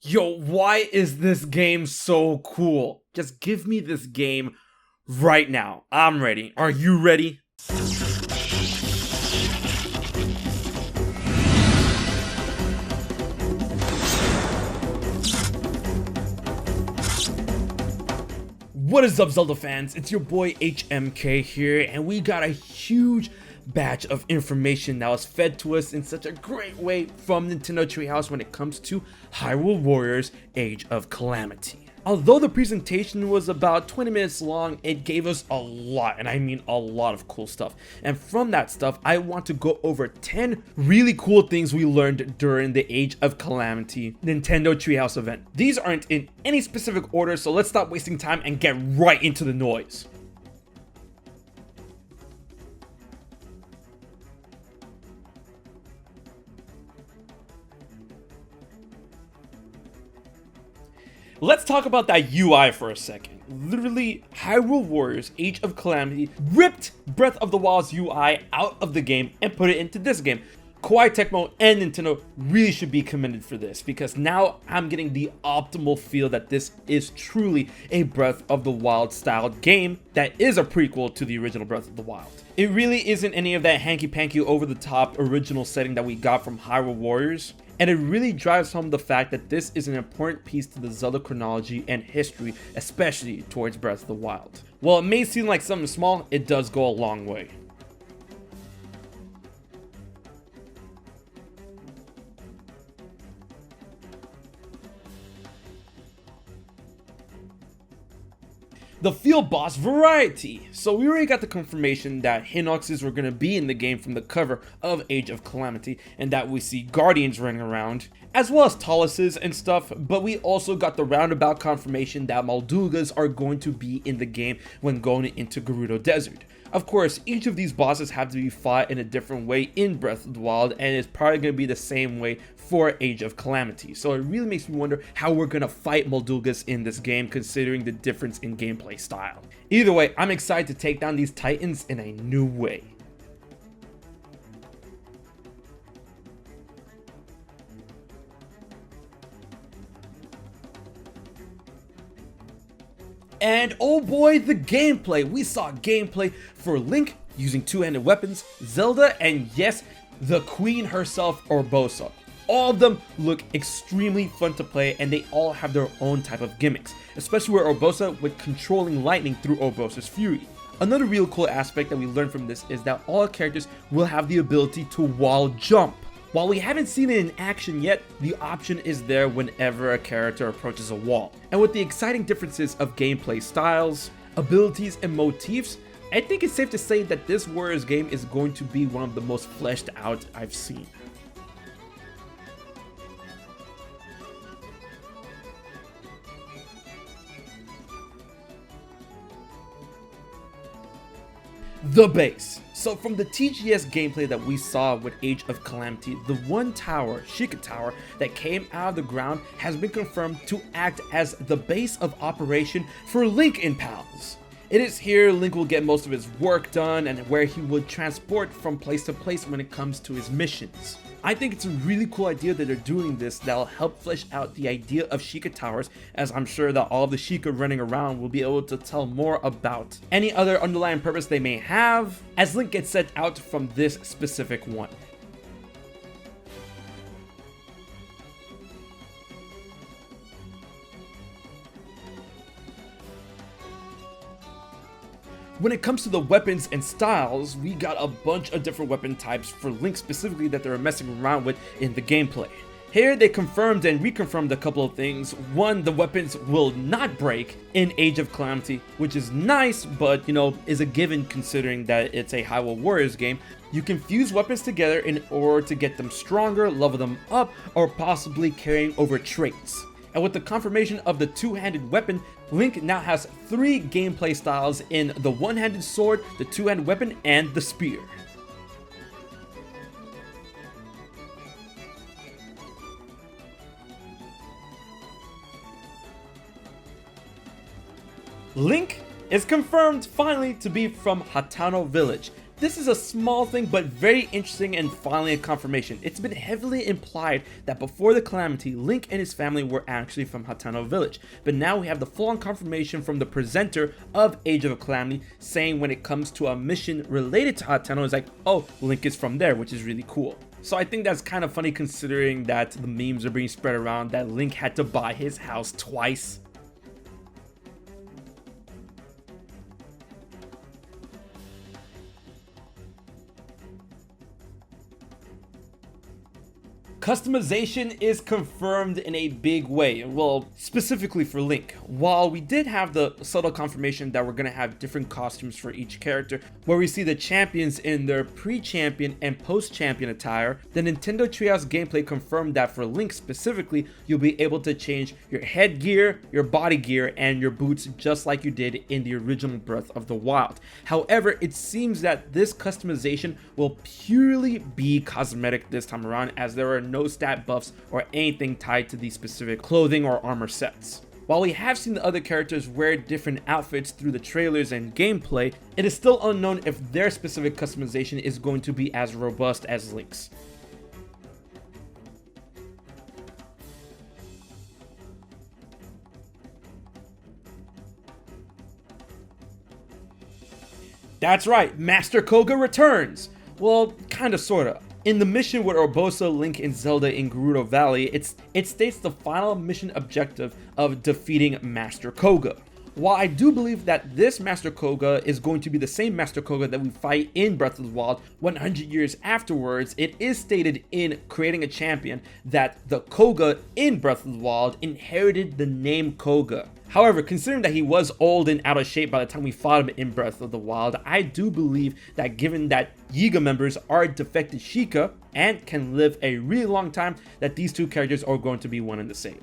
Yo, why is this game so cool? Just give me this game right now. I'm ready. Are you ready? What is up, Zelda fans? It's your boy HMK here, and we got a huge batch of information that was fed to us in such a great way from Nintendo Treehouse when it comes to Hyrule Warriors Age of Calamity. Although the presentation was about 20 minutes long, it gave us a lot, and I mean a lot of cool stuff. And from that stuff, I want to go over 10 really cool things we learned during the Age of Calamity Nintendo Treehouse event. These aren't in any specific order, so let's stop wasting time and get right into the noise. Let's talk about that UI for a second. Literally, Hyrule Warriors Age of Calamity ripped Breath of the Wild's UI out of the game and put it into this game. Koei Tecmo and Nintendo really should be commended for this, because now I'm getting the optimal feel that this is truly a Breath of the Wild styled game that is a prequel to the original Breath of the Wild. It really isn't any of that hanky-panky over-the-top original setting that we got from Hyrule Warriors. And it really drives home the fact that this is an important piece to the Zelda chronology and history, especially towards Breath of the Wild. While it may seem like something small, it does go a long way. The field boss variety. So we already got the confirmation that Hinoxes were going to be in the game from the cover of Age of Calamity, and that we see Guardians running around, as well as Taluses and stuff, but we also got the roundabout confirmation that Moldugas are going to be in the game when going into Gerudo Desert. Of course, each of these bosses have to be fought in a different way in Breath of the Wild, and it's probably going to be the same way for Age of Calamity. So it really makes me wonder how we're going to fight Moldugas in this game, considering the difference in gameplay style. Either way, I'm excited to take down these titans in a new way. And oh boy, the gameplay! We saw gameplay for Link using two-handed weapons, Zelda, and yes, the queen herself, Urbosa. All of them look extremely fun to play, and they all have their own type of gimmicks, especially with Urbosa with controlling lightning through Urbosa's Fury. Another real cool aspect that we learned from this is that all characters will have the ability to wall jump. While we haven't seen it in action yet, the option is there whenever a character approaches a wall. And with the exciting differences of gameplay styles, abilities, and motifs, I think it's safe to say that this Warriors game is going to be one of the most fleshed out I've seen. The base. So from the TGS gameplay that we saw with Age of Calamity, the one tower, Sheikah Tower, that came out of the ground has been confirmed to act as the base of operation for Link and pals. It is here Link will get most of his work done and where he will transport from place to place when it comes to his missions. I think it's a really cool idea that they're doing this that'll help flesh out the idea of Sheikah Towers, as I'm sure that all of the Sheikah running around will be able to tell more about any other underlying purpose they may have as Link gets set out from this specific one. When it comes to the weapons and styles, we got a bunch of different weapon types for Link specifically that they were messing around with in the gameplay. Here they confirmed and reconfirmed a couple of things. One, the weapons will not break in Age of Calamity, which is nice, but is a given considering that it's a Hyrule Warriors game. You can fuse weapons together in order to get them stronger, level them up, or possibly carrying over traits. And with the confirmation of the two-handed weapon, Link now has 3 gameplay styles in the one-handed sword, the two-handed weapon, and the spear. Link is confirmed finally to be from Hatano Village. This is a small thing, but very interesting and finally a confirmation. It's been heavily implied that before the Calamity, Link and his family were actually from Hatano Village. But now we have the full-on confirmation from the presenter of Age of Calamity saying when it comes to a mission related to Hatano, it's like, oh, Link is from there, which is really cool. So I think that's kind of funny considering that the memes are being spread around that Link had to buy his house twice. Customization is confirmed in a big way, well, specifically for Link. While we did have the subtle confirmation that we're going to have different costumes for each character, where we see the champions in their pre-champion and post-champion attire, the Nintendo Treehouse gameplay confirmed that for Link specifically, you'll be able to change your headgear, your body gear, and your boots just like you did in the original Breath of the Wild. However, it seems that this customization will purely be cosmetic this time around, as there are no stat buffs or anything tied to these specific clothing or armor sets. While we have seen the other characters wear different outfits through the trailers and gameplay, it is still unknown if their specific customization is going to be as robust as Link's. That's right, Master Koga returns! Well, kinda sorta. In the mission with Urbosa, Link, and Zelda in Gerudo Valley, it states the final mission objective of defeating Master Koga. While I do believe that this Master Koga is going to be the same Master Koga that we fight in Breath of the Wild 100 years afterwards, it is stated in Creating a Champion that the Koga in Breath of the Wild inherited the name Koga. However, considering that he was old and out of shape by the time we fought him in Breath of the Wild, I do believe that given that Yiga members are defected Sheikah and can live a really long time, that these two characters are going to be one and the same.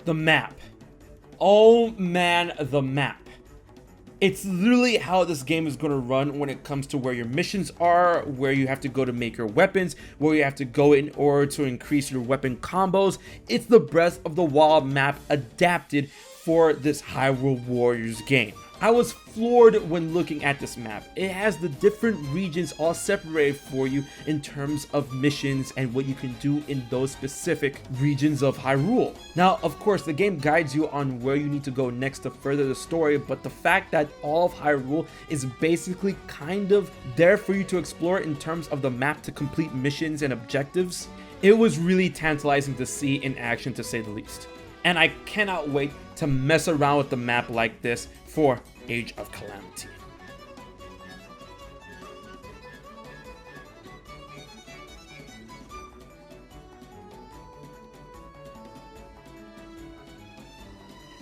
The map. Oh man, the map. It's literally how this game is going to run when it comes to where your missions are, where you have to go to make your weapons, where you have to go in order to increase your weapon combos. It's the Breath of the Wild map adapted for this Hyrule Warriors game. I was floored when looking at this map. It has the different regions all separated for you in terms of missions and what you can do in those specific regions of Hyrule. Now, of course, the game guides you on where you need to go next to further the story, but the fact that all of Hyrule is basically kind of there for you to explore in terms of the map to complete missions and objectives, it was really tantalizing to see in action, to say the least. And I cannot wait to mess around with the map like this for Age of Calamity.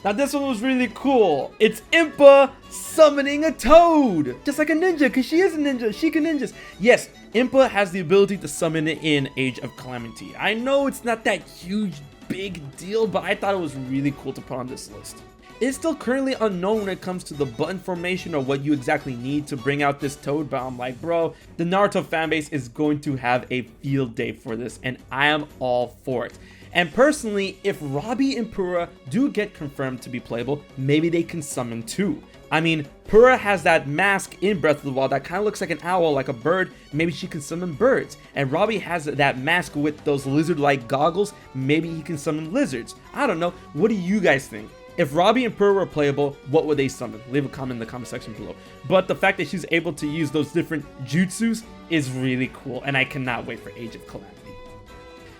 Now this one was really cool. It's Impa summoning a toad! Just like a ninja, because she is a ninja, Sheikah ninjas. Yes, Impa has the ability to summon it in Age of Calamity. I know it's not that huge, big deal, but I thought it was really cool to put on this list. It's still currently unknown when it comes to the button formation or what you exactly need to bring out this toad, but I'm like, bro, the Naruto fanbase is going to have a field day for this, and I am all for it. And personally, if Robbie and Purah do get confirmed to be playable, maybe they can summon too. I mean, Purah has that mask in Breath of the Wild that kind of looks like an owl, like a bird. Maybe she can summon birds. And Robbie has that mask with those lizard-like goggles. Maybe he can summon lizards. I don't know. What do you guys think? If Robbie and Purah were playable, what would they summon? Leave a comment in the comment section below. But the fact that she's able to use those different jutsus is really cool, and I cannot wait for Age of Calamity.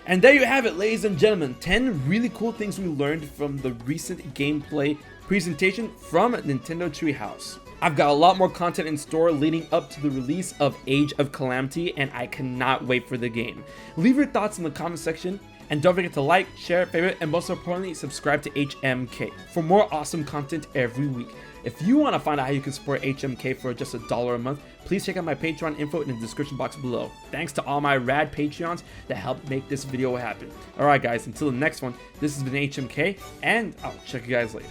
And there you have it, ladies and gentlemen. 10 really cool things we learned from the recent gameplay presentation from Nintendo Treehouse. I've got a lot more content in store leading up to the release of Age of Calamity, and I cannot wait for the game. Leave your thoughts in the comment section, and don't forget to like, share, favorite, and most importantly, subscribe to HMK for more awesome content every week. If you want to find out how you can support HMK for just $1 a month, please check out my Patreon info in the description box below. Thanks to all my rad Patreons that helped make this video happen. Alright guys, until the next one, this has been HMK, and I'll check you guys later.